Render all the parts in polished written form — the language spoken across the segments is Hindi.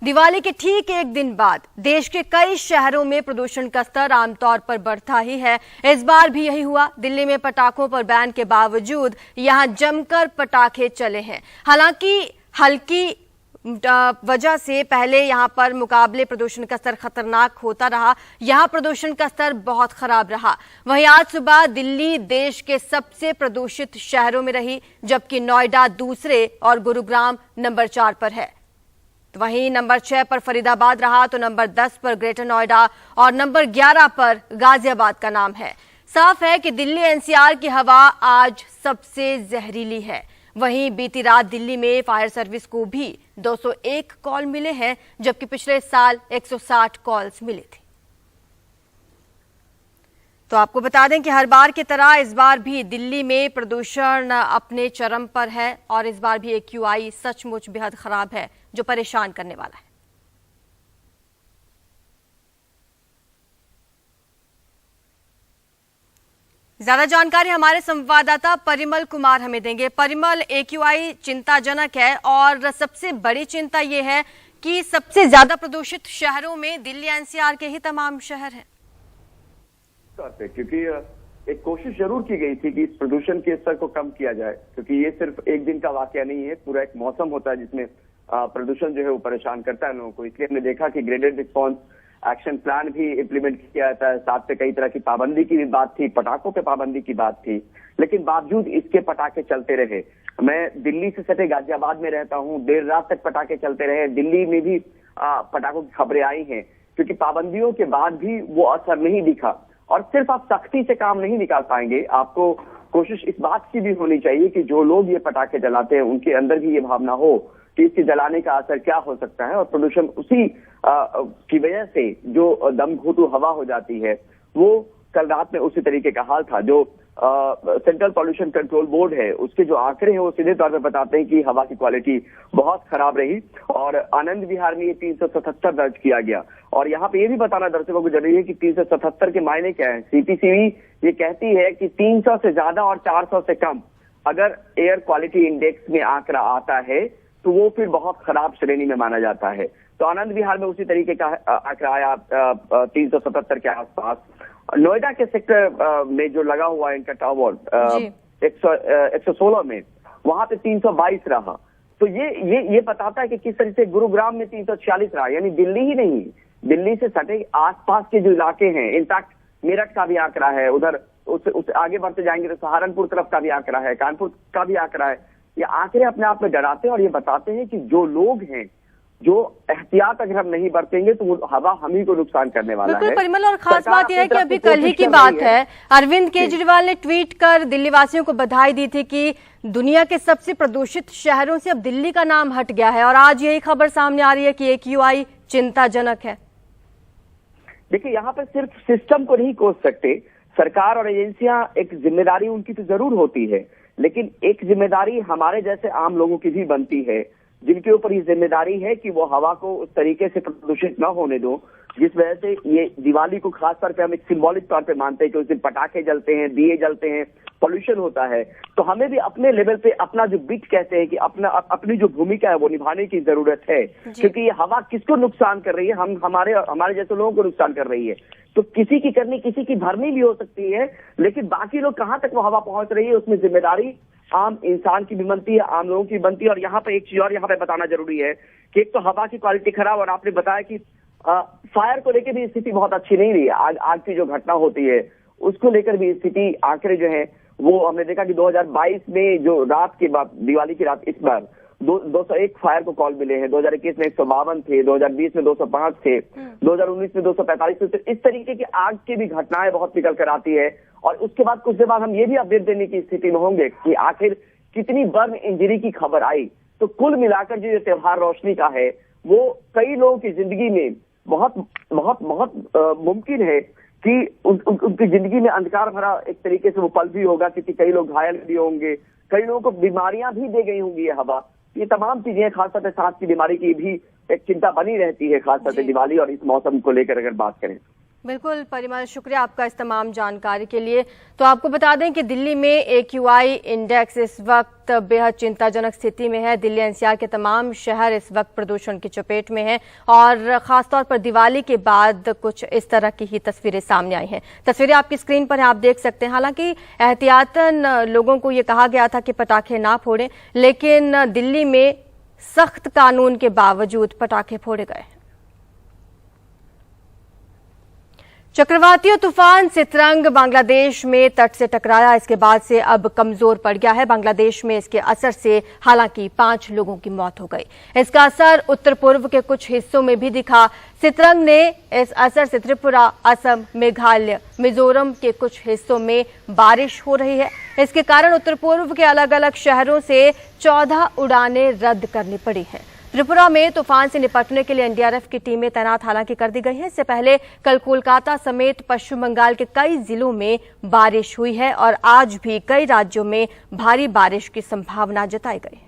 दिवाली के ठीक एक दिन बाद देश के कई शहरों में प्रदूषण का स्तर आमतौर पर बढ़ता ही है। इस बार भी यही हुआ। दिल्ली में पटाखों पर बैन के बावजूद यहां जमकर पटाखे चले हैं। हालांकि हल्की वजह से पहले यहां पर मुकाबले प्रदूषण का स्तर खतरनाक होता रहा। यहां प्रदूषण का स्तर बहुत खराब रहा। वहीं आज सुबह दिल्ली देश के सबसे प्रदूषित शहरों में रही, जबकि नोएडा दूसरे और गुरुग्राम नंबर 4 पर है। वहीं नंबर 6 पर फरीदाबाद रहा तो नंबर 10 पर ग्रेटर नोएडा और नंबर 11 पर गाजियाबाद का नाम है। साफ है कि दिल्ली एनसीआर की हवा आज सबसे जहरीली है। वहीं बीती रात दिल्ली में फायर सर्विस को भी 201 कॉल मिले हैं, जबकि पिछले साल 160 कॉल्स मिली थी। तो आपको बता दें कि हर बार की तरह इस बार भी दिल्ली में प्रदूषण अपने चरम पर है और इस बार भी AQI सचमुच बेहद खराब है, जो परेशान करने वाला है। ज्यादा जानकारी हमारे संवाददाता परिमल कुमार हमें देंगे। परिमल, AQI चिंताजनक है और सबसे बड़ी चिंता यह है कि सबसे ज्यादा प्रदूषित शहरों में दिल्ली एनसीआर के ही तमाम शहर हैं। क्योंकि एक कोशिश जरूर की गई थी कि इस प्रदूषण के स्तर को कम किया जाए, क्योंकि ये सिर्फ एक दिन का वाकया नहीं है, पूरा एक मौसम होता है जिसमें प्रदूषण जो है वो परेशान करता है लोगों को। इसलिए हमने देखा कि ग्रेडेड रिस्पॉन्स एक्शन प्लान भी इम्प्लीमेंट किया जाता है। साथ में कई तरह की पाबंदी की भी बात थी, पटाखों पे पाबंदी की बात थी, लेकिन बावजूद इसके पटाखे चलते रहे। मैं दिल्ली से सटे गाजियाबाद में रहता हूँ, देर रात तक पटाखे चलते रहे। दिल्ली में भी पटाखों की खबरें आई हैं, क्योंकि पाबंदियों के बाद भी वो असर नहीं दिखा। और सिर्फ आप सख्ती से काम नहीं निकाल पाएंगे, आपको कोशिश इस बात की भी होनी चाहिए कि जो लोग ये पटाखे जलाते हैं उनके अंदर भी ये भावना हो कि इसके जलाने का असर क्या हो सकता है। और प्रदूषण उसी की वजह से जो दमघोंटू हवा हो जाती है, वो कल रात में उसी तरीके का हाल था। जो सेंट्रल पॉल्यूशन कंट्रोल बोर्ड है, उसके जो आंकड़े हैं वो सीधे तौर पर बताते हैं कि हवा की क्वालिटी बहुत खराब रही और आनंद विहार में ये 377 दर्ज किया गया। और यहाँ पे ये भी बताना दर्शकों को जरूरी है कि 377 के मायने क्या है। CPCB ये कहती है कि 300 से ज्यादा और 400 से कम अगर एयर क्वालिटी इंडेक्स में आंकड़ा आता है तो वो फिर बहुत खराब श्रेणी में माना जाता है। तो आनंद विहार में उसी तरीके का आंकड़ा आया 377 के आसपास। नोएडा के सेक्टर में जो लगा हुआ है इनका टावर 116 में, वहां पे 322 रहा। तो ये बताता है कि किस तरह से गुरुग्राम में 346 रहा। यानी दिल्ली ही नहीं, दिल्ली से सटे आसपास के जो इलाके हैं, इनफैक्ट मेरठ का भी आंकड़ा है, उधर उस आगे बढ़ते जाएंगे तो सहारनपुर तरफ का भी आंकड़ा है, कानपुर का भी आंकड़ा है। ये आंकड़े अपने आप में डराते हैं और ये बताते हैं कि जो लोग हैं, जो एहतियात अगर हम नहीं बरतेंगे तो वो हवा हम ही को नुकसान करने वाला है। परिमल, और खास बात यह है कि अभी कल ही की बात है, अरविंद केजरीवाल ने ट्वीट कर दिल्ली वासियों को बधाई दी थी कि दुनिया के सबसे प्रदूषित शहरों से अब दिल्ली का नाम हट गया है, और आज यही खबर सामने आ रही है कि AQI चिंताजनक है। देखिए, यहाँ पर सिर्फ सिस्टम को नहीं कोस सकते, सरकार और एजेंसियां एक जिम्मेदारी उनकी तो जरूर होती है, लेकिन एक जिम्मेदारी हमारे जैसे आम लोगों की भी बनती है, जिनके ऊपर ये जिम्मेदारी है कि वो हवा को उस तरीके से प्रदूषित न होने दो, जिस वजह से ये दिवाली को खास तौर पे हम एक सिंबॉलिक तौर पे मानते हैं कि उस दिन पटाखे जलते हैं, दिए जलते हैं, पॉल्यूशन होता है। तो हमें भी अपने लेवल पे अपना जो बिट कहते हैं कि अपनी जो भूमिका है वो निभाने की जरूरत है, क्योंकि ये हवा किसको नुकसान कर रही है? हमारे जैसे लोगों को नुकसान कर रही है। तो किसी की करनी, किसी की भरनी भी हो सकती है, लेकिन बाकी लोग कहाँ तक वो हवा पहुंच रही है उसमें जिम्मेदारी आम इंसान की भी बनती है, आम लोगों की बनती है। और यहाँ पे एक चीज और यहाँ पे बताना जरूरी है कि एक तो हवा की क्वालिटी खराब, और आपने बताया कि फायर को लेकर भी स्थिति बहुत अच्छी नहीं रही। आग की जो घटना होती है उसको लेकर भी स्थिति, आंकड़े जो है वो हमने देखा कि 2022 में जो रात के बाद, दिवाली की रात, इस बार 201 फायर को कॉल मिले हैं। 2021 में 152 थे, 2020 में 205 थे, 2019 में 245 थे। तो इस तरीके की आग की भी घटनाएं बहुत निकल कर आती है। और उसके बाद कुछ देर बाद हम ये भी अपडेट देने की स्थिति में होंगे कि आखिर कितनी बर्न इंजरी की खबर आई। तो कुल मिलाकर जो ये त्योहार रोशनी का है, वो कई लोगों की जिंदगी में बहुत बहुत बहुत मुमकिन है कि उनकी जिंदगी में अंधकार भरा एक तरीके से वो पल भी होगा, क्योंकि कई लोग घायल भी होंगे, कई लोगों को बीमारियां भी दे गई होंगी ये हवा। ये तमाम चीजें, खासतौर पर सांस की बीमारी की भी एक चिंता बनी रहती है, खासतौर पर दिवाली और इस मौसम को लेकर अगर बात करें। बिल्कुल परिमल, शुक्रिया आपका इस तमाम जानकारी के लिए। तो आपको बता दें कि दिल्ली में AQI इंडेक्स इस वक्त बेहद चिंताजनक स्थिति में है। दिल्ली NCR के तमाम शहर इस वक्त प्रदूषण की चपेट में हैं और खासतौर पर दिवाली के बाद कुछ इस तरह की ही तस्वीरें सामने आई हैं। तस्वीरें आपकी स्क्रीन पर हैं, आप देख सकते हैं। हालांकि एहतियातन लोगों को ये कहा गया था कि पटाखे ना फोड़ें, लेकिन दिल्ली में सख्त कानून के बावजूद पटाखे फोड़े गए। चक्रवाती और तूफान सितरंग बांग्लादेश में तट से टकराया, इसके बाद से अब कमजोर पड़ गया है। बांग्लादेश में इसके असर से हालांकि 5 लोगों की मौत हो गई। इसका असर उत्तर पूर्व के कुछ हिस्सों में भी दिखा। सितरंग ने इस असर से त्रिपुरा, असम, मेघालय, मिजोरम के कुछ हिस्सों में बारिश हो रही है। इसके कारण उत्तर पूर्व के अलग अलग शहरों से 14 उड़ानें रद्द करनी पड़ी हैं। त्रिपुरा में तूफान से निपटने के लिए NDRF की टीमें तैनात हालांकि कर दी गई हैं। इससे पहले कल कोलकाता समेत पश्चिम बंगाल के कई जिलों में बारिश हुई है और आज भी कई राज्यों में भारी बारिश की संभावना जताई गई है।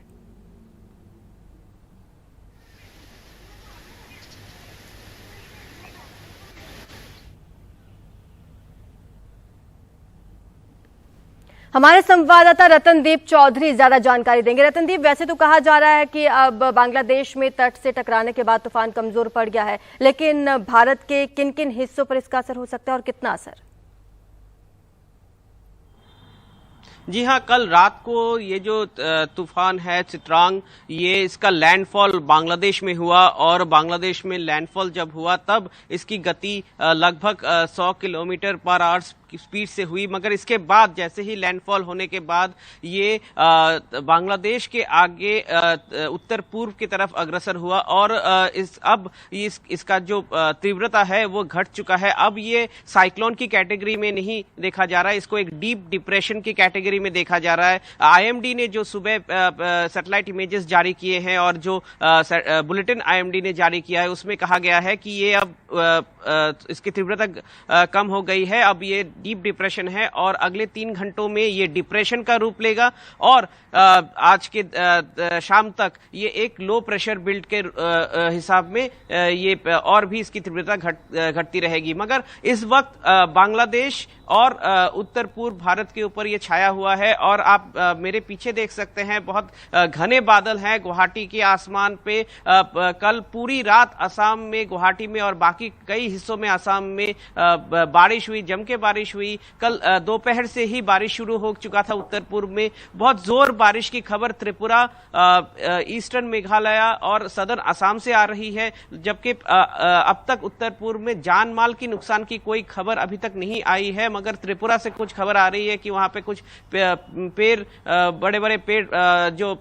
हमारे संवाददाता रतनदीप चौधरी ज्यादा जानकारी देंगे। रतनदीप, वैसे तो कहा जा रहा है कि अब बांग्लादेश में तट से टकराने के बाद तूफान कमजोर पड़ गया है, लेकिन भारत के किन किन हिस्सों पर इसका असर हो सकता है और कितना असर? जी हाँ, कल रात को ये जो तूफान है चित्रांग, ये इसका लैंडफॉल बांग्लादेश में हुआ और बांग्लादेश में लैंडफॉल जब हुआ तब इसकी गति लगभग 100 किलोमीटर पर आवर की स्पीड से हुई। मगर इसके बाद जैसे ही लैंडफॉल होने के बाद ये बांग्लादेश के आगे उत्तर पूर्व की तरफ अग्रसर हुआ और इसका जो तीव्रता है वो घट चुका है। अब ये साइक्लोन की कैटेगरी में नहीं देखा जा रहा है, इसको एक डीप डिप्रेशन की कैटेगरी में देखा जा रहा है। IMD ने जो सुबह सैटेलाइट इमेजेस जारी किए हैं और जो बुलेटिन IMD ने जारी किया है उसमें कहा गया है कि ये अब इसकी तीव्रता कम हो गई है, अब ये डीप डिप्रेशन है और अगले 3 घंटों में ये डिप्रेशन का रूप लेगा और आज के शाम तक ये एक लो प्रेशर बिल्ट के हिसाब में ये और भी इसकी तीव्रता घटती रहेगी। मगर इस वक्त बांग्लादेश और उत्तर पूर्व भारत के ऊपर ये छाया हुआ है और आप मेरे पीछे देख सकते हैं बहुत घने बादल हैं गुवाहाटी के आसमान पे। कल पूरी रात असम में, गुवाहाटी में और बाकी कई हिस्सों में असम में बारिश हुई, जम के बारिश हुई। कल दोपहर से ही बारिश शुरू हो चुका था उत्तर पूर्व में। बहुत जोर बारिश की खबर त्रिपुरा, ईस्टर्न मेघालय और सदर्न असम से आ रही है, जबकि अब तक उत्तर पूर्व में जान माल की नुकसान की कोई खबर अभी तक नहीं आई है। मगर त्रिपुरा से कुछ खबर आ रही है कि वहां पे कुछ पेड़, बड़े बड़े पेड़ जो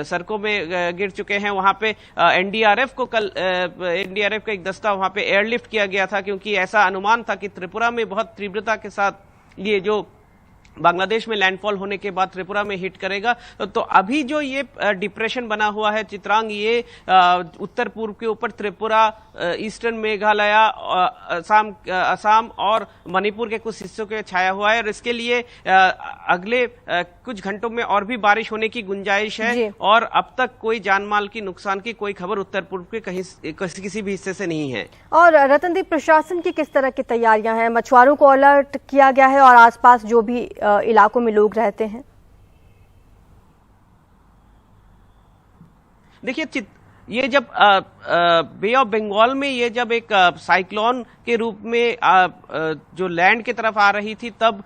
सड़कों में गिर चुके हैं। वहां पे NDRF का एक दस्ता वहां पे एयरलिफ्ट किया गया था क्योंकि ऐसा अनुमान था कि त्रिपुरा में बहुत तीव्रता के साथ ये जो बांग्लादेश में लैंडफॉल होने के बाद त्रिपुरा में हिट करेगा। तो अभी जो ये डिप्रेशन बना हुआ है चित्रांग, ये उत्तर पूर्व के ऊपर त्रिपुरा, ईस्टर्न मेघालय, असम और मणिपुर के कुछ हिस्सों के छाया हुआ है और इसके लिए अगले कुछ घंटों में और भी बारिश होने की गुंजाइश है और अब तक कोई जानमाल की नुकसान की कोई खबर उत्तर पूर्व के किसी भी हिस्से से नहीं है। और रतनदीप, प्रशासन की किस तरह की तैयारियां हैं? मछुआरों को अलर्ट किया गया है और आसपास जो भी इलाकों में लोग रहते हैं? देखिए, ये जब बे ऑफ बंगाल में ये जब एक साइक्लोन के रूप में जो लैंड की तरफ आ रही थी तब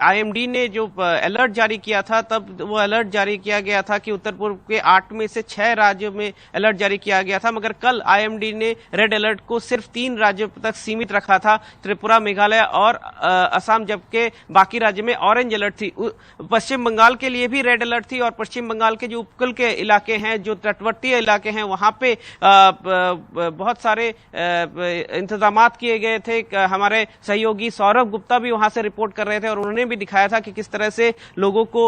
IMD ने जो अलर्ट जारी किया था, तब वो अलर्ट जारी किया गया था कि उत्तर पूर्व के 8 में से 6 राज्यों में अलर्ट जारी किया गया था। मगर कल IMD ने रेड अलर्ट को सिर्फ 3 राज्यों तक सीमित रखा था, त्रिपुरा, मेघालय और असम, जबकि बाकी राज्य में ऑरेंज अलर्ट थी। पश्चिम बंगाल के लिए भी रेड अलर्ट थी और पश्चिम बंगाल के जो उपकूल के इलाके हैं, जो तटवर्तीय इलाके हैं, वहां पे बहुत सारे इंतजामात किए गए थे। हमारे सहयोगी सौरभ गुप्ता भी वहां से रिपोर्ट कर रहे थे और उन्होंने भी दिखाया था कि किस तरह से लोगों को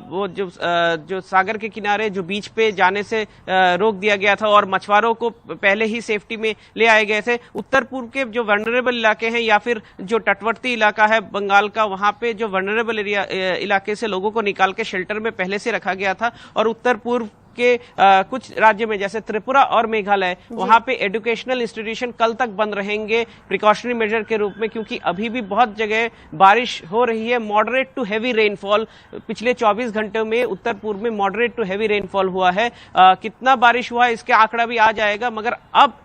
वो जो सागर के किनारे, जो बीच पे जाने से रोक दिया गया था और मछुआरों को पहले ही सेफ्टी में ले आए गए थे। उत्तर पूर्व के जो वल्नरेबल इलाके हैं या फिर जो तटवर्ती इलाका है बंगाल का, वहां पे जो वल्नरेबल इलाके से लोगों को निकाल के शेल्टर में पहले से रखा गया था और उत्तर पूर्व के कुछ राज्य में जैसे त्रिपुरा और मेघालय, वहां पे एजुकेशनल इंस्टीट्यूशन कल तक बंद रहेंगे प्रिकॉशनरी मेजर के रूप में, क्योंकि अभी भी बहुत जगह बारिश हो रही है। मॉडरेट टू हैवी रेनफॉल पिछले 24 घंटों में उत्तर पूर्व में मॉडरेट टू हैवी रेनफॉल हुआ है। कितना बारिश हुआ है इसके आंकड़ा भी आ जाएगा, मगर अब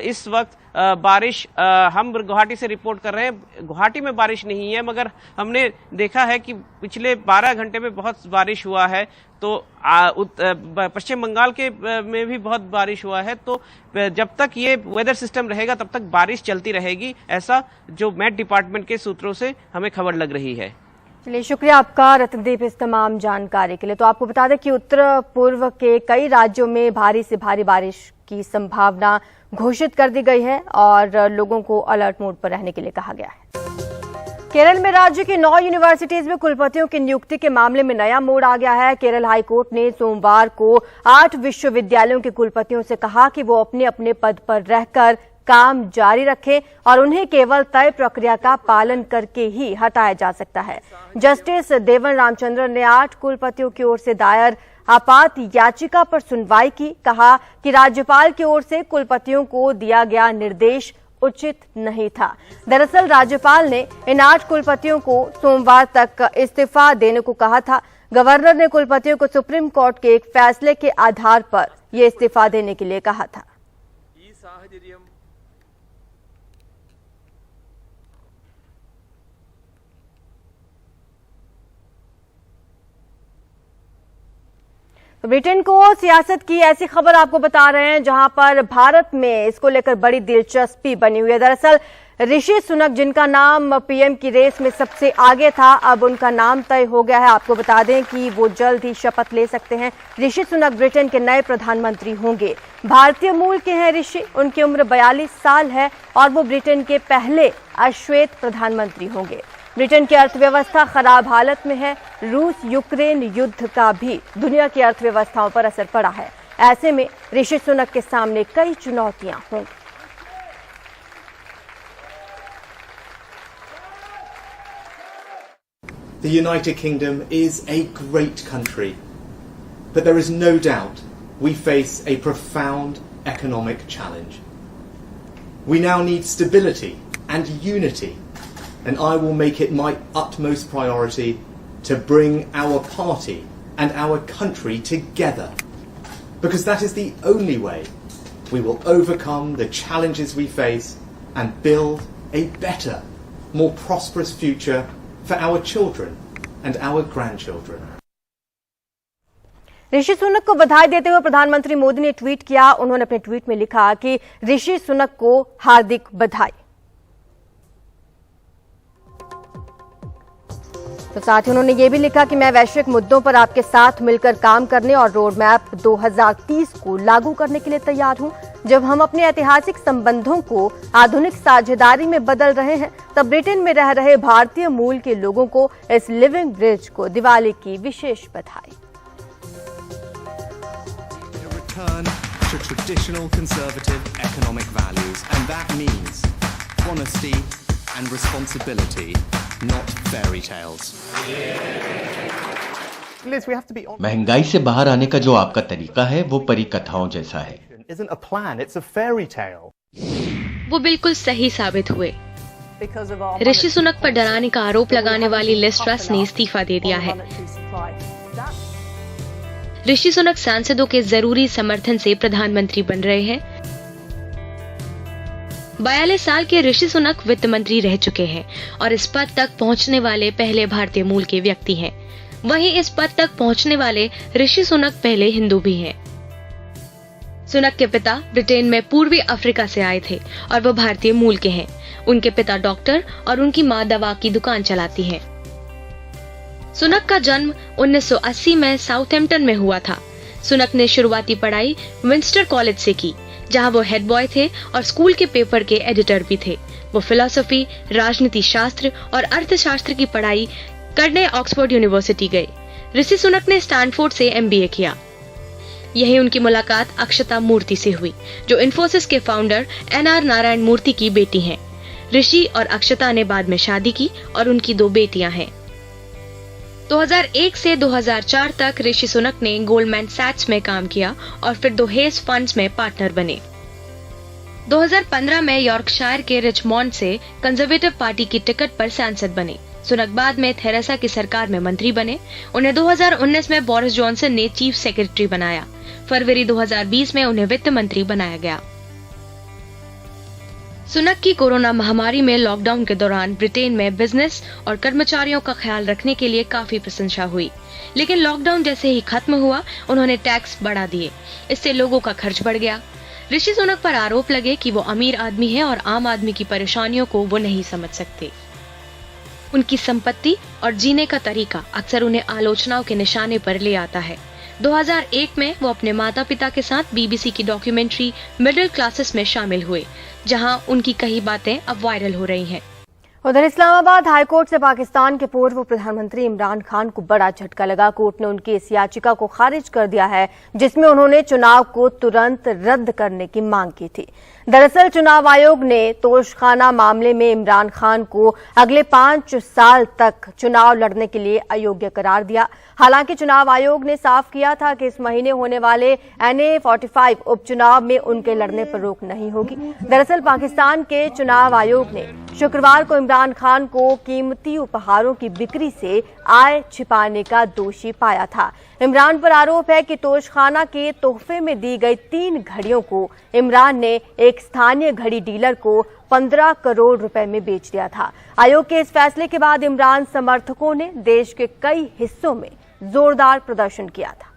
इस वक्त बारिश हम गुवाहाटी से रिपोर्ट कर रहे हैं। गुवाहाटी में बारिश नहीं है, मगर हमने देखा है कि पिछले 12 घंटे में बहुत बारिश हुआ है। तो पश्चिम बंगाल के में भी बहुत बारिश हुआ है। तो जब तक ये वेदर सिस्टम रहेगा तब तक बारिश चलती रहेगी, ऐसा जो मेट डिपार्टमेंट के सूत्रों से हमें खबर लग रही है। चलिए, शुक्रिया आपका रतनदीप इस तमाम जानकारी के लिए। तो आपको बता दें कि उत्तर पूर्व के कई राज्यों में भारी से भारी बारिश की संभावना घोषित कर दी गई है और लोगों को अलर्ट मोड पर रहने के लिए कहा गया है। केरल में राज्य की 9 यूनिवर्सिटीज में कुलपतियों की नियुक्ति के मामले में नया मोड़ आ गया है। केरल हाईकोर्ट ने सोमवार को 8 विश्वविद्यालयों के कुलपतियों से कहा कि वो अपने अपने पद पर रहकर काम जारी रखें और उन्हें केवल तय प्रक्रिया का पालन करके ही हटाया जा सकता है। जस्टिस देवन रामचंद्रन ने 8 कुलपतियों की ओर से दायर आपात याचिका पर सुनवाई की। कहा कि राज्यपाल की ओर से कुलपतियों को दिया गया निर्देश उचित नहीं था। दरअसल राज्यपाल ने इन 8 कुलपतियों को सोमवार तक इस्तीफा देने को कहा था। गवर्नर ने कुलपतियों को सुप्रीम कोर्ट के एक फैसले के आधार पर यह इस्तीफा देने के लिए कहा था। ब्रिटेन को सियासत की ऐसी खबर आपको बता रहे हैं जहां पर भारत में इसको लेकर बड़ी दिलचस्पी बनी हुई है। दरअसल ऋषि सुनक, जिनका नाम पीएम की रेस में सबसे आगे था, अब उनका नाम तय हो गया है। आपको बता दें कि वो जल्द ही शपथ ले सकते हैं। ऋषि सुनक ब्रिटेन के नए प्रधानमंत्री होंगे। भारतीय मूल के हैं ऋषि, उनकी उम्र 42 साल है और वो ब्रिटेन के पहले अश्वेत प्रधानमंत्री होंगे। ब्रिटेन की अर्थव्यवस्था खराब हालत में है। रूस यूक्रेन युद्ध का भी दुनिया की अर्थव्यवस्थाओं पर असर पड़ा है। ऐसे में ऋषि सुनक के सामने कई चुनौतियां होंगी। The United Kingdom is a great country, but there is no doubt we face a profound economic challenge. We now need stability and unity, and I will make it my utmost priority to bring our party and our country together, because that is the only way we will overcome the challenges we face and build a better, more prosperous future for our children and our grandchildren. Rishi Sunak को बधाई देते हुए प्रधानमंत्री मोदी ने ट्वीट किया। उन्होंने अपने ट्वीट में लिखा कि ऋषि सुनक को हार्दिक बधाई। तो साथ ही उन्होंने ये भी लिखा कि मैं वैश्विक मुद्दों पर आपके साथ मिलकर काम करने और रोड मैप 2030 को लागू करने के लिए तैयार हूं। जब हम अपने ऐतिहासिक संबंधों को आधुनिक साझेदारी में बदल रहे हैं, तब ब्रिटेन में रह रहे भारतीय मूल के लोगों को इस लिविंग ब्रिज को दिवाली की विशेष बधाई। To traditional conservative economic values, and that means honesty and responsibility, not fairy tales. Liz, we have to be honest. महंगाई से बाहर आने का जो आपका तरीका है वो परी कथाओं जैसा है। Isn't a plan, it's a fairy tale. वो बिल्कुल सही साबित हुए। ऋषि सुनक पर डराने का आरोप लगाने वाली लिज ट्रस ने इस्तीफा दे दिया है। ऋषि सुनक सांसदों के जरूरी समर्थन से प्रधानमंत्री बन रहे हैं। 42 साल के ऋषि सुनक वित्त मंत्री रह चुके हैं और इस पद तक पहुंचने वाले पहले भारतीय मूल के व्यक्ति हैं। वहीं इस पद तक पहुंचने वाले ऋषि सुनक पहले हिंदू भी हैं। सुनक के पिता ब्रिटेन में पूर्वी अफ्रीका से आए थे और वो भारतीय मूल के हैं। उनके पिता डॉक्टर और उनकी मां दवा की दुकान चलाती हैं। सुनक का जन्म 1980 में साउथहैम्पटन में हुआ था। सुनक ने शुरुआती पढ़ाई विंस्टर कॉलेज से की, जहां वो हेड बॉय थे और स्कूल के पेपर के एडिटर भी थे। वो फिलॉसफी, राजनीति शास्त्र और अर्थशास्त्र की पढ़ाई करने ऑक्सफोर्ड यूनिवर्सिटी गए। ऋषि सुनक ने स्टैनफोर्ड से MBA किया। यही उनकी मुलाकात अक्षता मूर्ति से हुई, जो इन्फोसिस के फाउंडर NR नारायण मूर्ति की बेटी हैं। ऋषि और अक्षता ने बाद में शादी की और उनकी 2 बेटियां हैं। 2001 से 2004 तक ऋषि सुनक ने गोल्डमैन सैक्स में काम किया और फिर 2 हेज फंड्स में पार्टनर बने। 2015 में यॉर्कशायर के रिचमॉन्ड से कंजर्वेटिव पार्टी की टिकट पर सांसद बने। सुनक बाद में थेरेसा की सरकार में मंत्री बने। उन्हें 2019 में बोरिस जॉनसन ने चीफ सेक्रेटरी बनाया। फरवरी 2020 में उन्हें वित्त मंत्री बनाया गया। सुनक की कोरोना महामारी में लॉकडाउन के दौरान ब्रिटेन में बिजनेस और कर्मचारियों का ख्याल रखने के लिए काफी प्रशंसा हुई, लेकिन लॉकडाउन जैसे ही खत्म हुआ उन्होंने टैक्स बढ़ा दिए। इससे लोगों का खर्च बढ़ गया। ऋषि सुनक पर आरोप लगे कि वो अमीर आदमी है और आम आदमी की परेशानियों को वो नहीं समझ सकते। उनकी संपत्ति और जीने का तरीका अक्सर उन्हें आलोचनाओं के निशाने पर ले आता है। 2001 में वो अपने माता पिता के साथ बीबीसी की डॉक्यूमेंट्री मिडिल क्लासेस में शामिल हुए, जहां उनकी कई बातें अब वायरल हो रही हैं। उधर इस्लामाबाद हाईकोर्ट से पाकिस्तान के पूर्व प्रधानमंत्री इमरान खान को बड़ा झटका लगा। कोर्ट ने उनकी इस याचिका को खारिज कर दिया है जिसमें उन्होंने चुनाव को तुरंत रद्द करने की मांग की थी। दरअसल चुनाव आयोग ने तोशखाना मामले में इमरान खान को अगले 5 साल तक चुनाव लड़ने के लिए अयोग्य करार दिया। हालांकि चुनाव आयोग ने साफ किया था कि इस महीने होने वाले NA 45 उपचुनाव में उनके लड़ने पर रोक नहीं होगी। दरअसल पाकिस्तान के चुनाव आयोग ने शुक्रवार को इमरान खान को कीमती उपहारों की बिक्री से आय छिपाने का दोषी पाया था। इमरान पर आरोप है कि तोशखाना के तोहफे में दी गई 3 घड़ियों को इमरान ने एक स्थानीय घड़ी डीलर को 15 करोड़ रुपए में बेच दिया था। आयोग के इस फैसले के बाद इमरान समर्थकों ने देश के कई हिस्सों में जोरदार प्रदर्शन किया था।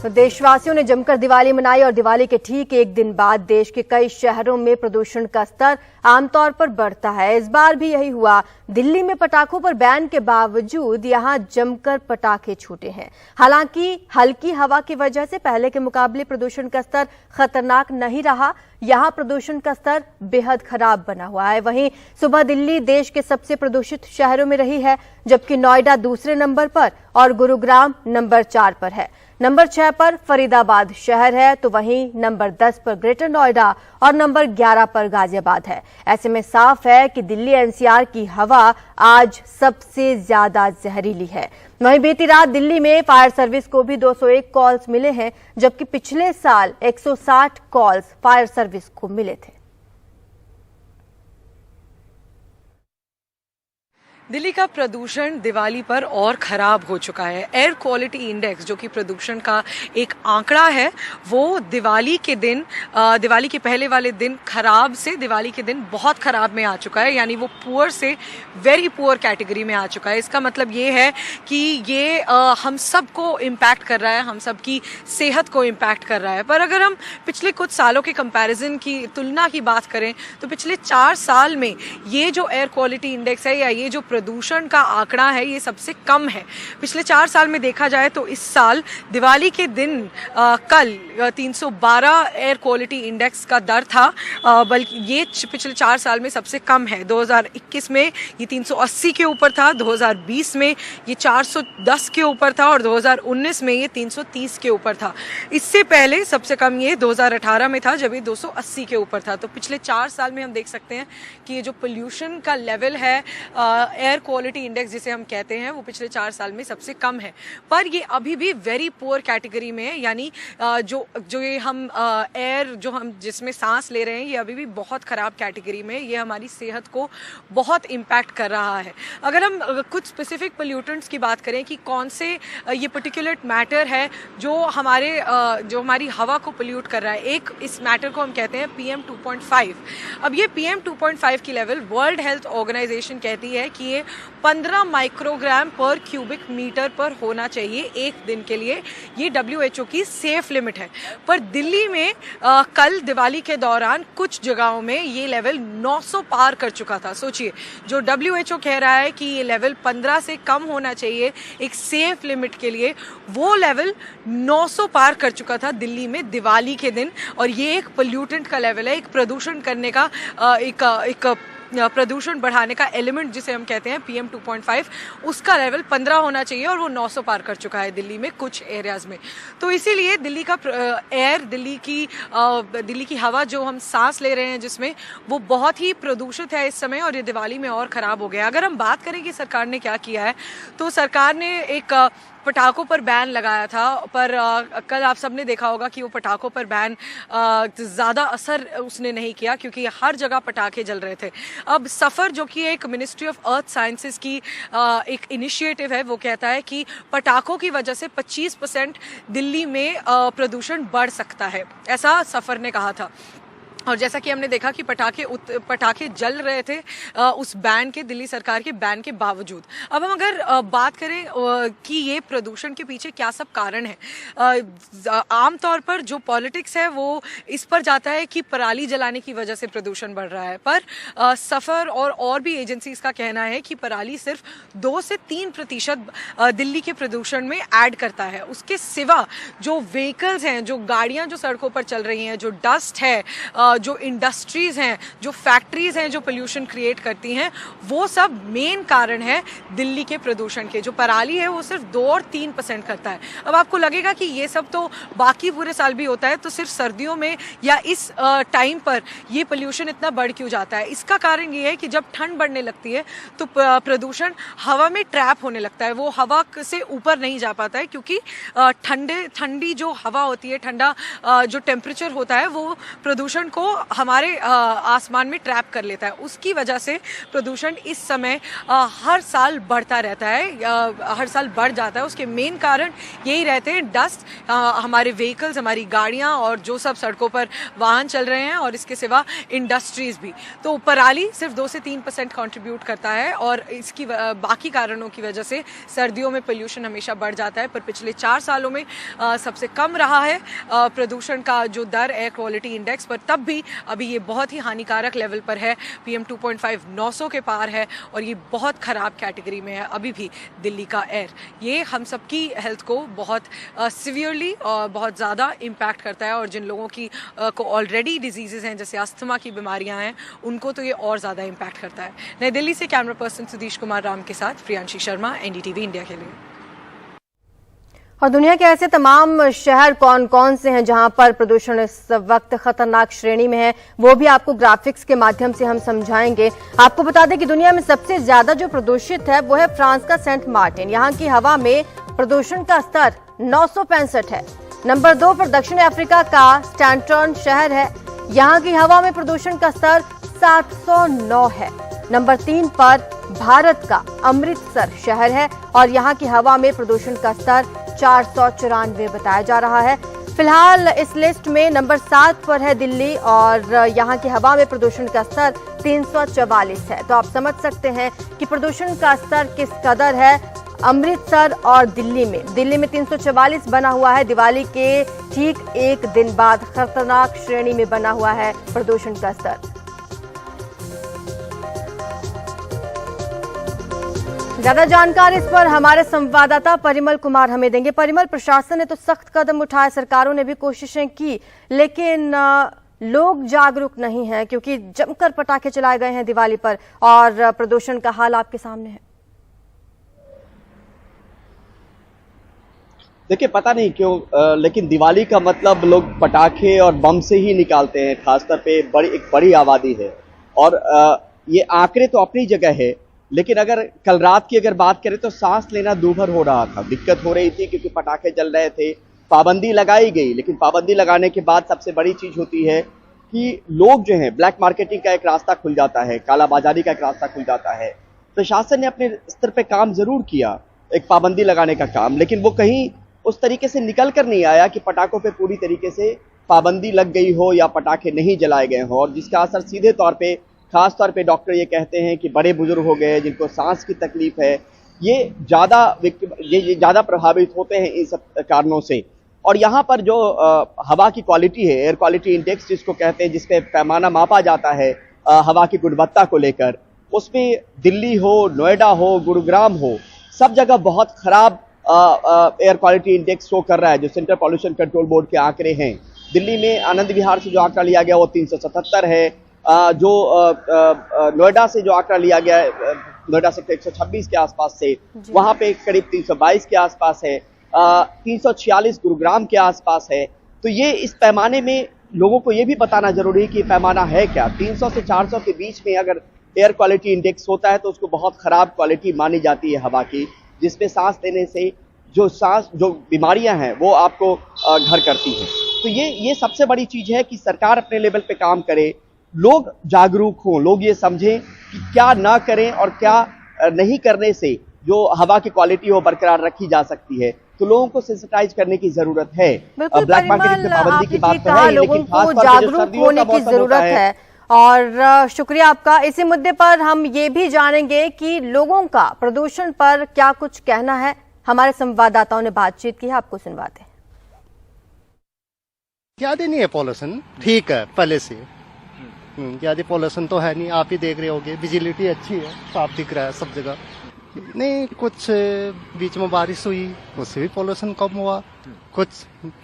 तो देशवासियों ने जमकर दिवाली मनाई और दिवाली के ठीक एक दिन बाद देश के कई शहरों में प्रदूषण का स्तर आमतौर पर बढ़ता है। इस बार भी यही हुआ। दिल्ली में पटाखों पर बैन के बावजूद यहां जमकर पटाखे छूटे हैं। हालांकि हल्की हवा की वजह से पहले के मुकाबले प्रदूषण का स्तर खतरनाक नहीं रहा। यहां प्रदूषण का स्तर बेहद खराब बना हुआ है। वहीं सुबह दिल्ली देश के सबसे प्रदूषित शहरों में रही है, जबकि नोएडा दूसरे नंबर पर और गुरुग्राम नंबर 4 पर है। नंबर 6 पर फरीदाबाद शहर है, तो वहीं नंबर 10 पर ग्रेटर नोएडा और नंबर 11 पर गाजियाबाद है। ऐसे में साफ है कि दिल्ली NCR की हवा आज सबसे ज्यादा जहरीली है। वहीं बीती रात दिल्ली में फायर सर्विस को भी 201 कॉल्स मिले हैं, जबकि पिछले साल 160 कॉल्स फायर सर्विस को मिले थे। दिल्ली का प्रदूषण दिवाली पर और खराब हो चुका है। एयर क्वालिटी इंडेक्स जो कि प्रदूषण का एक आंकड़ा है, वो दिवाली के दिन, दिवाली के पहले वाले दिन खराब से दिवाली के दिन बहुत खराब में आ चुका है। यानी वो पुअर से वेरी पुअर कैटेगरी में आ चुका है। इसका मतलब ये है कि ये हम सबको इम्पैक्ट कर रहा है, हम सबकी सेहत को इम्पैक्ट कर रहा है। पर अगर हम पिछले कुछ सालों के कंपैरिजन की तुलना की बात करें तो पिछले 4 साल में ये जो एयर क्वालिटी इंडेक्स है या ये जो प्रदूषण का आंकड़ा है, ये सबसे कम है। पिछले 4 साल में देखा जाए तो इस साल दिवाली के दिन कल 312 एयर क्वालिटी इंडेक्स का दर था, बल्कि ये पिछले 4 साल में सबसे कम है। 2021 में ये 380 के ऊपर था, 2020 में ये 410 के ऊपर था और 2019 में ये 330 के ऊपर था। इससे पहले सबसे कम ये 2018 में था, जब ये 280 के ऊपर था। तो पिछले 4 साल में हम देख सकते हैं कि ये जो पोल्यूशन का लेवल है, एयर क्वालिटी इंडेक्स जिसे हम कहते हैं, वो पिछले 4 साल में सबसे कम है। पर ये अभी भी वेरी पुअर कैटेगरी में है। यानी जो ये हम एयर जो हम जिसमें सांस ले रहे हैं, ये अभी भी बहुत ख़राब कैटेगरी में है। ये हमारी सेहत को बहुत इम्पैक्ट कर रहा है। अगर हम कुछ स्पेसिफिक पोल्यूटेंट्स की बात करें कि कौन से ये पर्टिकुलर मैटर है जो हमारी हवा को पोल्यूट कर रहा है, एक इस मैटर को हम कहते हैं PM 2.5। अब ये PM 2.5 की लेवल वर्ल्ड हेल्थ ऑर्गेनाइजेशन कहती है कि ये 15 माइक्रोग्राम पर क्यूबिक मीटर पर होना चाहिए एक दिन के लिए। ये WHO की सेफ लिमिट है। पर दिल्ली में कल दिवाली के दौरान कुछ jagahon में ये लेवल 900 पार कर चुका था। सोचिए, जो WHO कह रहा है कि ये लेवल 15 से कम होना चाहिए एक सेफ लिमिट के लिए, वो लेवल 900 पार कर चुका था दिल्ली में दिवाली के दिन। और ये एक पोल्यूटेंट का लेवल है, एक प्रदूषण करने का एक प्रदूषण बढ़ाने का एलिमेंट जिसे हम कहते हैं PM 2.5, उसका लेवल 15 होना चाहिए और वो 900 पार कर चुका है दिल्ली में कुछ एरियाज में। तो इसीलिए दिल्ली का एयर, दिल्ली की हवा जो हम सांस ले रहे हैं जिसमें, वो बहुत ही प्रदूषित है इस समय और ये दिवाली में और ख़राब हो गया। अगर हम बात करें कि सरकार ने क्या किया है, तो सरकार ने एक पटाखों पर बैन लगाया था, पर कल आप सबने देखा होगा कि वो पटाखों पर बैन ज़्यादा असर उसने नहीं किया क्योंकि हर जगह पटाखे जल रहे थे। अब सफ़र जो कि एक मिनिस्ट्री ऑफ अर्थ साइंसेज की एक इनिशिएटिव है, वो कहता है कि पटाखों की वजह से 25% दिल्ली में प्रदूषण बढ़ सकता है, ऐसा सफ़र ने कहा था। और जैसा कि हमने देखा कि पटाखे जल रहे थे उस बैन के, दिल्ली सरकार के बैन के बावजूद। अब हम अगर बात करें कि ये प्रदूषण के पीछे क्या सब कारण है, आमतौर पर जो पॉलिटिक्स है वो इस पर जाता है कि पराली जलाने की वजह से प्रदूषण बढ़ रहा है, पर सफ़र और भी एजेंसीज का कहना है कि पराली सिर्फ 2 से 3% दिल्ली के प्रदूषण में ऐड करता है। उसके सिवा जो व्हीकल्स हैं, जो गाड़ियाँ जो सड़कों पर चल रही हैं, जो डस्ट है, जो इंडस्ट्रीज हैं, जो फैक्ट्रीज हैं जो पोल्यूशन क्रिएट करती हैं, वो सब मेन कारण है दिल्ली के प्रदूषण के। जो पराली है वो सिर्फ 2 और 3% करता है। अब आपको लगेगा कि ये सब तो बाकी पूरे साल भी होता है, तो सिर्फ सर्दियों में या इस टाइम पर ये पोल्यूशन इतना बढ़ क्यों जाता है? इसका कारण ये है कि जब ठंड बढ़ने लगती है तो प्रदूषण हवा में ट्रैप होने लगता है, वो हवा से ऊपर नहीं जा पाता है क्योंकि ठंडी जो हवा होती है, ठंडा जो टेम्परेचर होता है वो प्रदूषण को हमारे आसमान में ट्रैप कर लेता है। उसकी वजह से प्रदूषण इस समय हर साल बढ़ता रहता है, हर साल बढ़ जाता है। उसके मेन कारण यही रहते हैं, डस्ट, हमारे व्हीकल्स, हमारी गाड़ियां और जो सब सड़कों पर वाहन चल रहे हैं, और इसके सिवा इंडस्ट्रीज भी। तो पराली सिर्फ 2 से 3% कंट्रीब्यूट करता है और इसकी बाकी कारणों की वजह से सर्दियों में पोल्यूशन हमेशा बढ़ जाता है। पर पिछले 4 सालों में सबसे कम रहा है प्रदूषण का जो दर एयर क्वालिटी इंडेक्स पर, तब भी अभी ये बहुत ही हानिकारक लेवल पर है। PM 2.5 900 के पार है और ये बहुत ख़राब कैटेगरी में है अभी भी दिल्ली का एयर। ये हम सबकी हेल्थ को बहुत सिवियरली और बहुत ज़्यादा इम्पैक्ट करता है, और जिन लोगों की को ऑलरेडी डिजीज़ेज़ हैं, जैसे अस्थमा की बीमारियां हैं, उनको तो ये और ज़्यादा इम्पैक्ट करता है। नई दिल्ली से कैमरा पर्सन सुधीश कुमार राम के साथ प्रियांशी शर्मा, NDTV इंडिया के लिए। और दुनिया के ऐसे तमाम शहर कौन कौन से हैं जहां पर प्रदूषण इस वक्त खतरनाक श्रेणी में है, वो भी आपको ग्राफिक्स के माध्यम से हम समझाएंगे। आपको बता दें कि दुनिया में सबसे ज्यादा जो प्रदूषित है वो है फ्रांस का सेंट मार्टिन। यहां की हवा में प्रदूषण का स्तर 965 है। नंबर 2 पर दक्षिण अफ्रीका का स्टैंटन शहर है, यहाँ की हवा में प्रदूषण का स्तर 709 है। नंबर 3 पर भारत का अमृतसर शहर है और यहाँ की हवा में प्रदूषण का स्तर 494 बताया जा रहा है। फिलहाल इस लिस्ट में नंबर 7 पर है दिल्ली और यहाँ की हवा में प्रदूषण का स्तर 344 है। तो आप समझ सकते हैं कि प्रदूषण का स्तर किस कदर है अमृतसर और दिल्ली में। दिल्ली में 344 बना हुआ है, दिवाली के ठीक एक दिन बाद खतरनाक श्रेणी में बना हुआ है प्रदूषण का स्तर। ज्यादा जानकारी इस पर हमारे संवाददाता परिमल कुमार हमें देंगे। परिमल, प्रशासन ने तो सख्त कदम उठाए, सरकारों ने भी कोशिशें की, लेकिन लोग जागरूक नहीं हैं क्योंकि जमकर पटाखे चलाए गए हैं दिवाली पर और प्रदूषण का हाल आपके सामने है। देखिए, पता नहीं क्यों लेकिन दिवाली का मतलब लोग पटाखे और बम से ही निकालते हैं, खासतौर पे एक बड़ी आबादी है। और ये आंकड़े तो अपनी जगह है, लेकिन अगर कल रात की अगर बात करें तो सांस लेना दूभर हो रहा था, दिक्कत हो रही थी क्योंकि पटाखे जल रहे थे। पाबंदी लगाई गई, लेकिन पाबंदी लगाने के बाद सबसे बड़ी चीज होती है कि लोग जो है, ब्लैक मार्केटिंग का एक रास्ता खुल जाता है, कालाबाजारी का एक रास्ता खुल जाता है। प्रशासन ने अपने स्तर पे काम जरूर किया, एक पाबंदी लगाने का काम, लेकिन वो कहीं उस तरीके से निकल कर नहीं आया कि पटाखों पे पूरी तरीके से पाबंदी लग गई हो या पटाखे नहीं जलाए गए हो, और जिसका असर सीधे तौर पे, खास तौर पे डॉक्टर ये कहते हैं कि बड़े बुजुर्ग हो गए जिनको सांस की तकलीफ है, ये ज़्यादा प्रभावित होते हैं इन सब कारणों से। और यहाँ पर जो हवा की क्वालिटी है, एयर क्वालिटी इंडेक्स जिसको कहते हैं, जिसपे पैमाना मापा जाता है हवा की गुणवत्ता को लेकर, उसमें दिल्ली हो, नोएडा हो, गुरुग्राम हो, सब जगह बहुत खराब एयर क्वालिटी इंडेक्स शो कर रहा है, जो सेंट्रल पॉल्यूशन कंट्रोल बोर्ड के आंकड़े हैं। दिल्ली में आनंद विहार से जो आंकड़ा लिया गया वो 377 है, जो नोएडा से जो आंकड़ा लिया गया है, नोएडा सेक्टर 126 के आसपास से, वहां पे करीब 322 के आसपास है, 346 गुरुग्राम के आसपास है। तो ये इस पैमाने में लोगों को ये भी बताना जरूरी है कि पैमाना है क्या। 300 से 400 के बीच में अगर एयर क्वालिटी इंडेक्स होता है तो उसको बहुत खराब क्वालिटी मानी जाती है हवा की, जिसमें सांस लेने से जो बीमारियां हैं वो आपको घर करती हैं। तो ये सबसे बड़ी चीज है कि सरकार अपने लेवल पे काम करे, लोग जागरूक हों, लोग ये समझें कि क्या ना करें और क्या नहीं करने से जो हवा की क्वालिटी हो बरकरार रखी जा सकती है। तो लोगों को सेंसिटाइज करने की जरूरत है। ब्लैक मार्केटिंग पे पाबंदी की बात तो है, लेकिन खास तौर पे जो सर्दियों का मौसम होता है। और शुक्रिया आपका। इसी मुद्दे पर हम ये भी जानेंगे कि लोगों का प्रदूषण पर क्या कुछ कहना है। हमारे संवाददाताओं ने बातचीत की है, आपको सुनवाते हैं। ज्यादा नहीं है पॉल्यूशन, ठीक है पहले से। ज्यादा पॉल्यूशन तो है नहीं, आप ही देख रहे होगे, विजिबिलिटी अच्छी है, साफ दिख रहा है सब जगह। नहीं, कुछ बीच में बारिश हुई उससे भी पॉल्यूशन कम हुआ, कुछ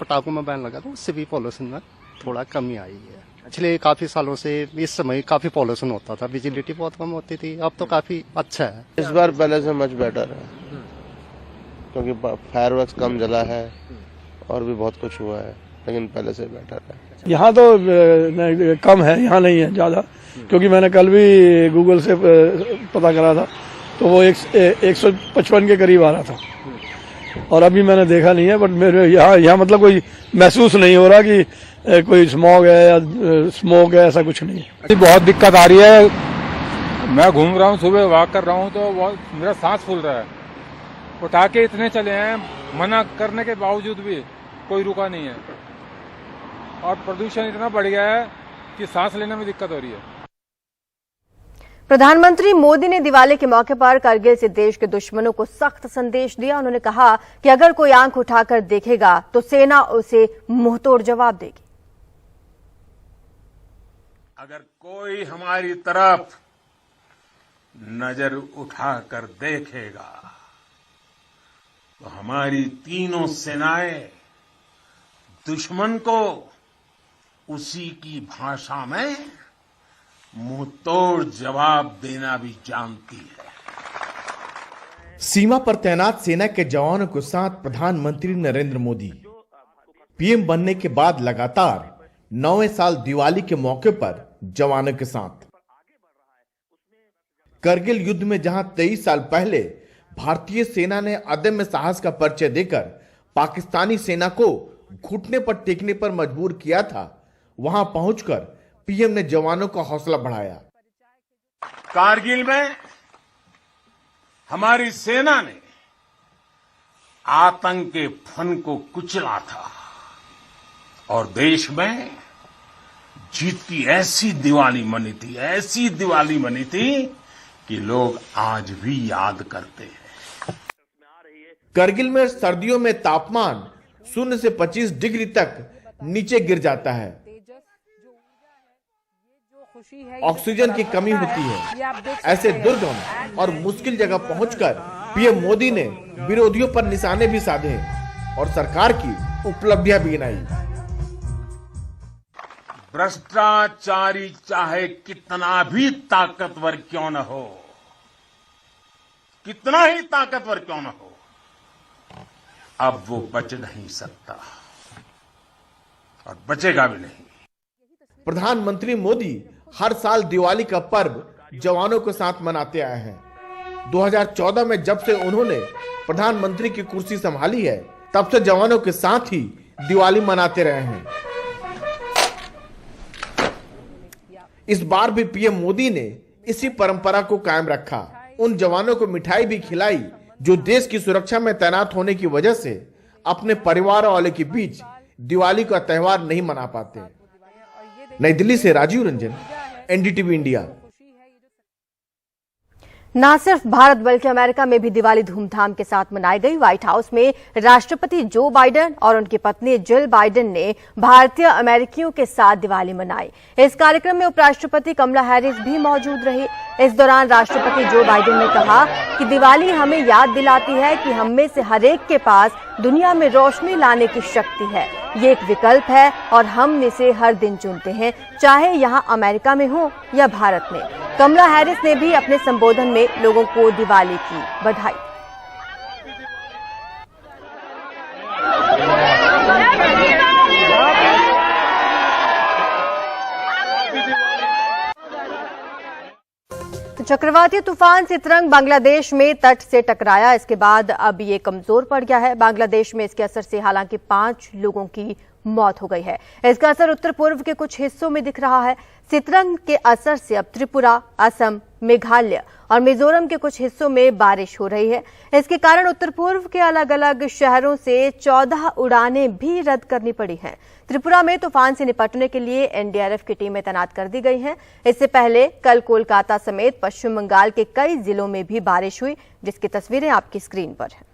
पटाखों में बैन लगा तो उससे भी पॉल्यूशन में थोड़ा कमी आई है। पिछले काफी सालों से इस समय काफी पॉल्यूशन होता था, विजिबिलिटी बहुत कम होती थी, अब तो काफी अच्छा है। इस बार पहले से मच बेटर है, क्योंकि फायरवर्क्स कम जला है और भी बहुत कुछ हुआ है, लेकिन पहले से बेटर है। यहाँ तो कम है, यहाँ नहीं है ज्यादा, क्योंकि मैंने कल भी गूगल से पता करा था तो वो 155 के करीब आ रहा था, और अभी मैंने देखा नहीं है। बट मेरे यहाँ मतलब कोई महसूस नहीं हो रहा कि कोई स्मॉग है या स्मोक है, ऐसा कुछ नहीं है। बहुत दिक्कत आ रही है। मैं घूम रहा हूँ, सुबह वॉक कर रहा हूँ तो मेरा सांस फूल रहा है। पटाखे इतने चले हैं, मना करने के बावजूद भी कोई रुका नहीं है, और प्रदूषण इतना बढ़ गया है कि सांस लेने में दिक्कत हो रही है। प्रधानमंत्री मोदी ने दिवाली के मौके पर करगिल से देश के दुश्मनों को सख्त संदेश दिया। उन्होंने कहा कि अगर कोई आंख उठाकर देखेगा तो सेना उसे मुंहतोड़ जवाब देगी। अगर कोई हमारी तरफ नजर उठाकर देखेगा तो हमारी तीनों सेनाएं दुश्मन को उसी की भाषा में मुंहतोड़ जवाब देना भी जानती है। सीमा पर तैनात सेना के जवानों के साथ प्रधानमंत्री नरेंद्र मोदी पीएम बनने के बाद लगातार 9वें साल दिवाली के मौके पर जवानों के साथ। करगिल युद्ध में जहां 23 साल पहले भारतीय सेना ने अदम्य साहस का परिचय देकर पाकिस्तानी सेना को घुटने पर टेकने पर मजबूर किया था, वहां पहुंचकर पीएम ने जवानों का हौसला बढ़ाया। कारगिल में हमारी सेना ने आतंक के फन को कुचला था और देश में जीत की ऐसी दिवाली मनी थी, ऐसी दिवाली मनी थी कि लोग आज भी याद करते हैं। करगिल में सर्दियों में तापमान 0 से 25 डिग्री तक नीचे गिर जाता है, ऑक्सीजन की कमी होती है। ऐसे दुर्गम और मुश्किल जगह पहुंचकर पीएम मोदी ने विरोधियों पर निशाने भी साधे और सरकार की उपलब्धियां भी गिनाई। भ्रष्टाचारी चाहे कितना भी ताकतवर क्यों न हो, कितना ही ताकतवर क्यों न हो, अब वो बच नहीं सकता और बचेगा भी नहीं। प्रधानमंत्री मोदी हर साल दिवाली का पर्व जवानों के साथ मनाते आए हैं। 2014 में जब से उन्होंने प्रधानमंत्री की कुर्सी संभाली है, तब से जवानों के साथ ही दिवाली मनाते रहे हैं। इस बार भी पीएम मोदी ने इसी परंपरा को कायम रखा। उन जवानों को मिठाई भी खिलाई जो देश की सुरक्षा में तैनात होने की वजह से अपने परिवार वालों के बीच दिवाली का त्यौहार नहीं मना पाते। नई दिल्ली से राजीव रंजन, एनडीटीवी इंडिया। न सिर्फ भारत बल्कि अमेरिका में भी दिवाली धूमधाम के साथ मनाई गई। व्हाइट हाउस में राष्ट्रपति जो बाइडेन और उनकी पत्नी जिल बाइडेन ने भारतीय अमेरिकियों के साथ दिवाली मनाई। इस कार्यक्रम में उपराष्ट्रपति कमला हैरिस भी मौजूद रही। इस दौरान राष्ट्रपति जो बाइडेन ने कहा कि दिवाली हमें याद दिलाती है कि हम में से हर एक के पास दुनिया में रोशनी लाने की शक्ति है। ये एक विकल्प है और हम इसे हर दिन चुनते हैं, चाहे यहाँ अमेरिका में हो या भारत में। कमला हैरिस ने भी अपने संबोधन में लोगों को दिवाली की बधाई। चक्रवाती तूफान सितरंग बांग्लादेश में तट से टकराया। इसके बाद अब ये कमजोर पड़ गया है। बांग्लादेश में इसके असर से हालांकि 5 लोगों की मौत हो गई है। इसका असर उत्तर पूर्व के कुछ हिस्सों में दिख रहा है। सितरंग के असर से अब त्रिपुरा, असम, मेघालय और मिजोरम के कुछ हिस्सों में बारिश हो रही है। इसके कारण उत्तर पूर्व के अलग अलग शहरों से 14 उड़ानें भी रद्द करनी पड़ी हैं। त्रिपुरा में तूफान से निपटने के लिए एनडीआरएफ की टीमें तैनात कर दी गई हैं। इससे पहले कल कोलकाता समेत पश्चिम बंगाल के कई जिलों में भी बारिश हुई, जिसकी तस्वीरें आपकी स्क्रीन पर हैं।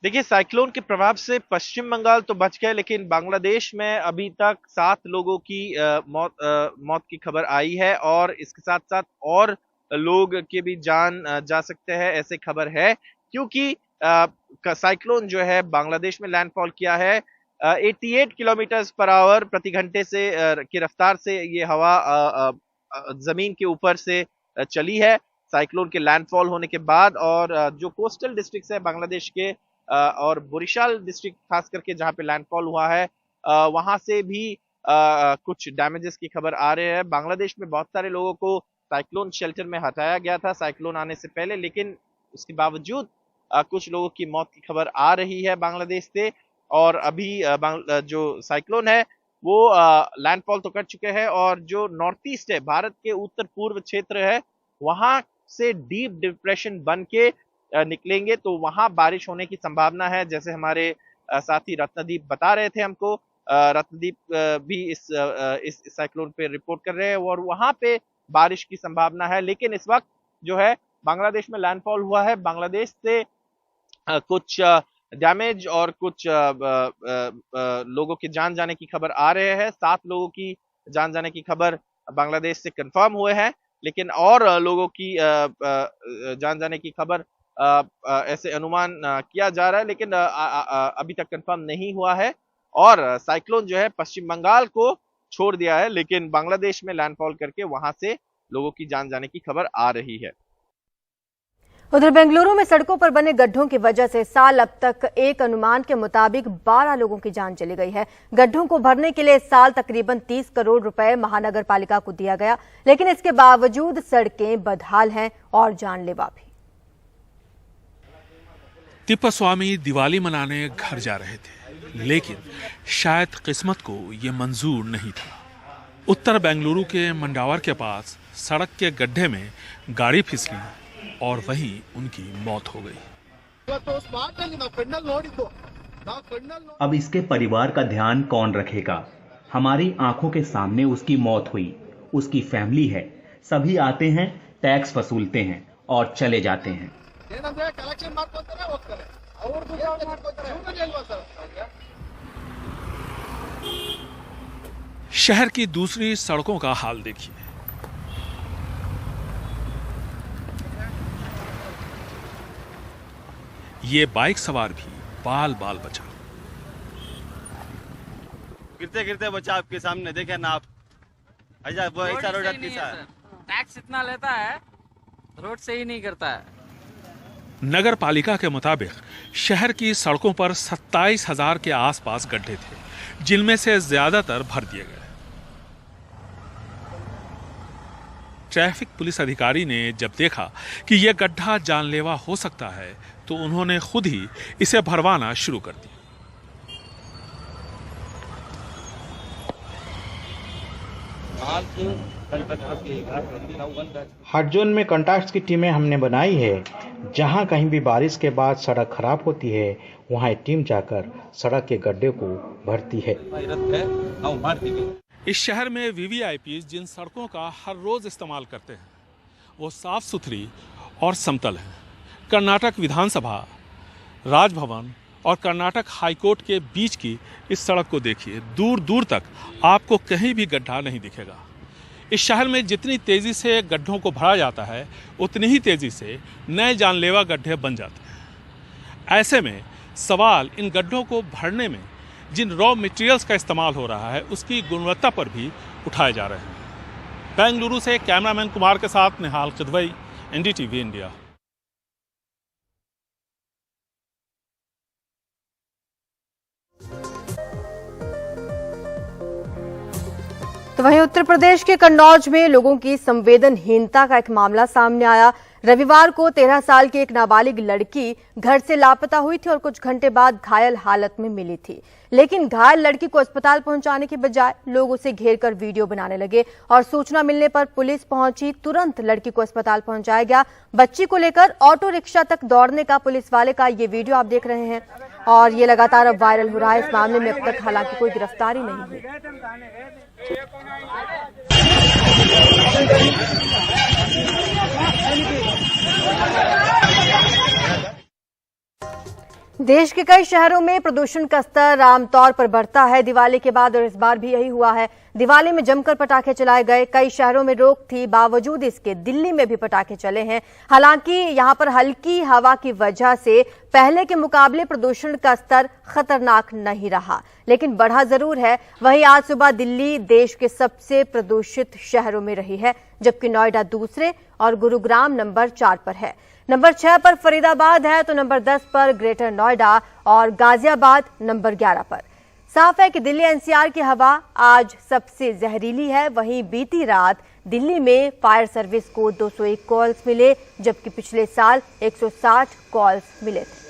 देखिए, साइक्लोन के प्रभाव से पश्चिम बंगाल तो बच गए, लेकिन बांग्लादेश में अभी तक 7 लोगों की मौत की खबर आई है और इसके साथ साथ और लोग के भी जान जा सकते हैं, ऐसे खबर है। क्योंकि साइक्लोन जो है बांग्लादेश में लैंडफॉल किया है। 88 किलोमीटर पर आवर प्रति घंटे से की रफ्तार से ये हवा जमीन के ऊपर से चली है साइक्लोन के लैंडफॉल होने के बाद। और जो कोस्टल डिस्ट्रिक्ट है बांग्लादेश के और बोरिशाल डिस्ट्रिक्ट खास करके जहां पे लैंडफॉल हुआ है, वहां से भी कुछ डैमेजेस की खबर आ रहे हैं। बांग्लादेश में बहुत सारे लोगों को साइक्लोन शेल्टर में हटाया गया था साइक्लोन आने से पहले, लेकिन उसके बावजूद कुछ लोगों की मौत की खबर आ रही है बांग्लादेश से। और अभी जो साइक्लोन है वो लैंडफॉल तो कर चुके हैं और जो नॉर्थ ईस्ट है, भारत के उत्तर पूर्व क्षेत्र है, वहां से डीप डिप्रेशन बन के निकलेंगे, तो वहां बारिश होने की संभावना है। जैसे हमारे साथी रत्नदीप बता रहे थे हमको, रत्नदीप भी इस साइक्लोन पे रिपोर्ट कर रहे हैं और वहां पे बारिश की संभावना है। लेकिन इस वक्त जो है बांग्लादेश में लैंडफॉल हुआ है, बांग्लादेश से कुछ डैमेज और कुछ लोगों की जान जाने की खबर आ रहे हैं। 7 लोगों की जान जाने की खबर बांग्लादेश से कंफर्म हुए हैं, लेकिन और लोगों की जान जाने की खबर ऐसे अनुमान किया जा रहा है, लेकिन अभी तक कंफर्म नहीं हुआ है। और साइक्लोन जो है पश्चिम बंगाल को छोड़ दिया है, लेकिन बांग्लादेश में लैंडफॉल करके वहां से लोगों की जान जाने की खबर आ रही है। उधर बेंगलुरु में सड़कों पर बने गड्ढों की वजह से साल अब तक एक अनुमान के मुताबिक 12 लोगों की जान चली गई है। गड्ढों को भरने के लिए इस साल तकरीबन 30 करोड़ रुपए महानगर पालिका को दिया गया, लेकिन इसके बावजूद सड़कें बदहाल हैं और जानलेवा भी। तिप्पास्वामी दिवाली मनाने घर जा रहे थे, लेकिन शायद किस्मत को ये मंजूर नहीं था। उत्तर बेंगलुरु के मंडावर के पास सड़क के गड्ढे में गाड़ी फिसली और वहीं उनकी मौत हो गई। अब इसके परिवार का ध्यान कौन रखेगा? हमारी आंखों के सामने उसकी मौत हुई, उसकी फैमिली है, सभी आते हैं, टैक्स वसूलते हैं और चले जाते हैं। शहर की दूसरी सड़कों का हाल देखिए। ये बाइक सवार भी बाल बाल बचा। गिरते गिरते बचा आपके सामने, देखे ना आप। वो ऐसा रोड टैक्स इतना लेता है, रोड से ही नहीं करता है। नगर पालिका के मुताबिक शहर की सड़कों पर 27,000 के आसपास गड्ढे थे, जिनमें से ज्यादातर भर दिए गए। ट्रैफिक पुलिस अधिकारी ने जब देखा कि यह गड्ढा जानलेवा हो सकता है, तो उन्होंने खुद ही इसे भरवाना शुरू कर दिया। हॉट जोन में कॉन्टैक्ट्स की टीमें हमने बनाई है। जहां कहीं भी बारिश के बाद सड़क खराब होती है, वहां एक टीम जाकर सड़क के गड्ढे को भरती है। इस शहर में वीवीआईपी जिन सड़कों का हर रोज इस्तेमाल करते हैं वो साफ सुथरी और समतल है। कर्नाटक विधानसभा, राजभवन और कर्नाटक हाईकोर्ट के बीच की इस सड़क को देखिए, दूर दूर तक आपको कहीं भी गड्ढा नहीं दिखेगा। इस शहर में जितनी तेज़ी से गड्ढों को भरा जाता है उतनी ही तेज़ी से नए जानलेवा गड्ढे बन जाते हैं। ऐसे में सवाल इन गड्ढों को भरने में जिन रॉ मटेरियल्स का इस्तेमाल हो रहा है उसकी गुणवत्ता पर भी उठाए जा रहे हैं। बेंगलुरु से कैमरामैन कुमार के साथ निहाल किदवई, एनडीटीवी इंडिया। तो वहीं उत्तर प्रदेश के कन्नौज में लोगों की संवेदनहीनता का एक मामला सामने आया। रविवार को 13 साल की एक नाबालिग लड़की घर से लापता हुई थी और कुछ घंटे बाद घायल हालत में मिली थी, लेकिन घायल लड़की को अस्पताल पहुंचाने की बजाय लोग उसे घेरकर वीडियो बनाने लगे और सूचना मिलने पर पुलिस पहुंची। तुरंत लड़की को अस्पताल पहुंचाया गया। बच्ची को लेकर ऑटो रिक्शा तक दौड़ने का पुलिस वाले का ये वीडियो आप देख रहे हैं और ये लगातार अब वायरल हो रहा है। इस मामले में अब तक हालांकि कोई गिरफ्तारी नहीं हुई। देश के कई शहरों में प्रदूषण का स्तर आमतौर पर बढ़ता है दिवाली के बाद, और इस बार भी यही हुआ है। दिवाली में जमकर पटाखे चलाए गए। कई शहरों में रोक थी, बावजूद इसके दिल्ली में भी पटाखे चले हैं। हालांकि यहां पर हल्की हवा की वजह से पहले के मुकाबले प्रदूषण का स्तर खतरनाक नहीं रहा, लेकिन बढ़ा जरूर है। वहीं आज सुबह दिल्ली देश के सबसे प्रदूषित शहरों में रही है, जबकि नोएडा दूसरे और गुरुग्राम नंबर 4 पर है। नंबर 6 पर फरीदाबाद है, तो नंबर 10 पर ग्रेटर नोएडा और गाजियाबाद नंबर 11 पर। साफ है कि दिल्ली एनसीआर की हवा आज सबसे जहरीली है। वहीं बीती रात दिल्ली में फायर सर्विस को 201 कॉल्स मिले, जबकि पिछले साल 160 कॉल्स मिले थे।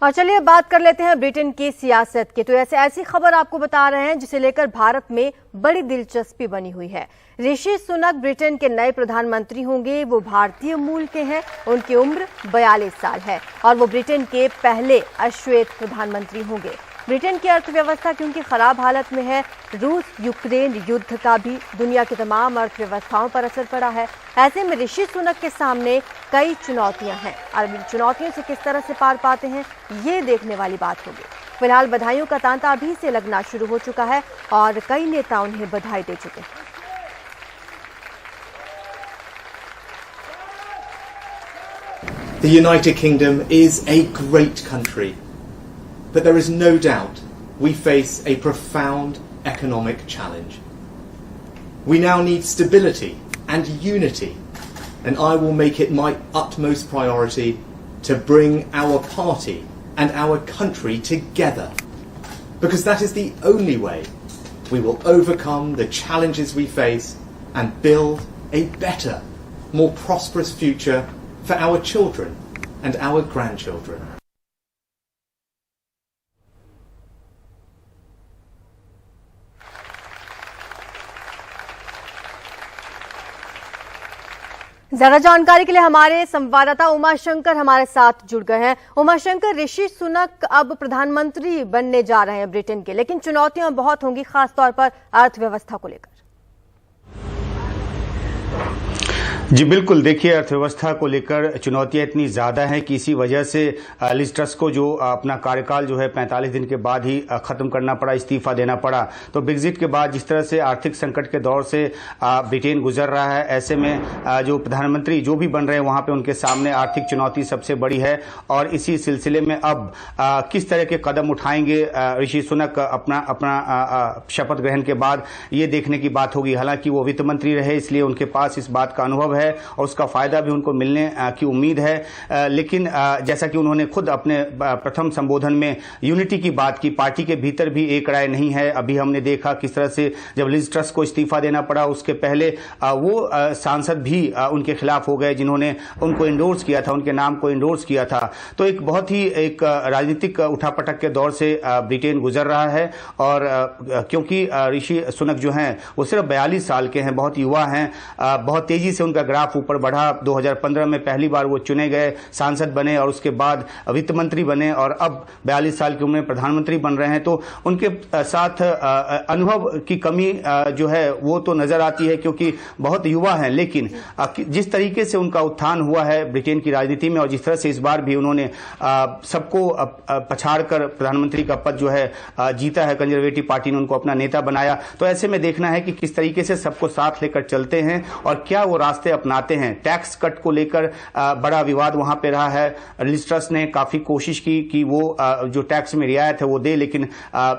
और चलिए बात कर लेते हैं ब्रिटेन की सियासत की। तो ऐसी खबर आपको बता रहे हैं जिसे लेकर भारत में बड़ी दिलचस्पी बनी हुई है। ऋषि सुनक ब्रिटेन के नए प्रधानमंत्री होंगे। वो भारतीय मूल के हैं, उनकी उम्र 42 साल है और वो ब्रिटेन के पहले अश्वेत प्रधानमंत्री होंगे। ब्रिटेन की अर्थव्यवस्था क्योंकि खराब हालत में है, रूस यूक्रेन युद्ध का भी दुनिया की तमाम अर्थव्यवस्थाओं पर असर पड़ा है। ऐसे में ऋषि सुनक के सामने कई चुनौतियां हैं और इन चुनौतियों से किस तरह से पार पाते हैं ये देखने वाली बात होगी। फिलहाल बधाइयों का तांता अभी से लगना शुरू हो चुका है और कई नेता उन्हें बधाई दे चुके हैं। The United Kingdom is a great country, but there is no doubt we face a profound economic challenge. We now need stability and unity, and I will make it my utmost priority to bring our party and our country together, because that is the only way we will overcome the challenges we face and build a better, more prosperous future for our children and our grandchildren. ज्यादा जानकारी के लिए हमारे संवाददाता उमा शंकर हमारे साथ जुड़ गए हैं। उमा शंकर, ऋषि सुनक अब प्रधानमंत्री बनने जा रहे हैं ब्रिटेन के, लेकिन चुनौतियां बहुत होंगी, खासतौर पर अर्थव्यवस्था को लेकर। जी बिल्कुल, देखिए अर्थव्यवस्था को लेकर चुनौतियां इतनी ज़्यादा हैं कि इसी वजह से लिज ट्रस को जो अपना कार्यकाल जो है 45 दिन के बाद ही ख़त्म करना पड़ा, इस्तीफा देना पड़ा। तो ब्रेग्जिट के बाद जिस तरह से आर्थिक संकट के दौर से ब्रिटेन गुजर रहा है, ऐसे में जो प्रधानमंत्री जो भी बन रहे हैं वहाँ पे उनके सामने आर्थिक चुनौती सबसे बड़ी है। और इसी सिलसिले में अब किस तरह के कदम उठाएंगे ऋषि सुनक अपना शपथ ग्रहण के बाद, ये देखने की बात होगी। हालांकि वो वित्त मंत्री रहे, इसलिए उनके पास इस बात का अनुभव है और उसका फायदा भी उनको मिलने की उम्मीद है। लेकिन जैसा कि उन्होंने खुद अपने प्रथम संबोधन में यूनिटी की बात की, पार्टी के भीतर भी एक राय नहीं है। अभी हमने देखा किस तरह से जब लिज ट्रस को इस्तीफा देना पड़ा, उसके पहले वो सांसद भी उनके खिलाफ हो गए जिन्होंने उनको इंडोर्स किया था, उनके नाम को इंडोर्स किया था। तो एक बहुत ही एक राजनीतिक उठापटक के दौर से ब्रिटेन गुजर रहा है। और क्योंकि ऋषि सुनक जो हैं वो सिर्फ 42 साल के हैं, बहुत युवा हैं, बहुत तेजी से उनका ग्राफ ऊपर बढ़ा। 2015 में पहली बार वो चुने गए, सांसद बने और उसके बाद वित्त मंत्री बने और अब 42 साल की उम्र में प्रधानमंत्री बन रहे हैं। तो उनके साथ अनुभव की कमी जो है वो तो नजर आती है क्योंकि बहुत युवा हैं। लेकिन जिस तरीके से उनका उत्थान हुआ है ब्रिटेन की राजनीति में और जिस तरह से इस बार भी उन्होंने सबको पछाड़कर प्रधानमंत्री का पद जो है जीता है, कंजर्वेटिव पार्टी ने उनको अपना नेता बनाया, तो ऐसे में देखना है कि किस तरीके से सबको साथ लेकर चलते हैं और क्या वो रास्ते अपनाते हैं। टैक्स कट को लेकर बड़ा विवाद वहां पे रहा है। लिज ट्रस ने काफी कोशिश की कि वो जो टैक्स में रियायत है वो दे, लेकिन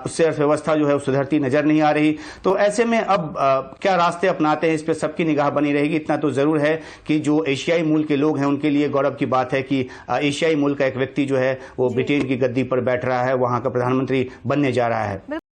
उससे अर्थव्यवस्था जो है सुधरती नजर नहीं आ रही। तो ऐसे में अब क्या रास्ते अपनाते हैं, इस पर सबकी निगाह बनी रहेगी। इतना तो जरूर है कि जो एशियाई मूल के लोग हैं उनके लिए गौरव की बात है कि एशियाई मूल का एक व्यक्ति जो है वो ब्रिटेन की गद्दी पर बैठ रहा है, वहां का प्रधानमंत्री बनने जा रहा है।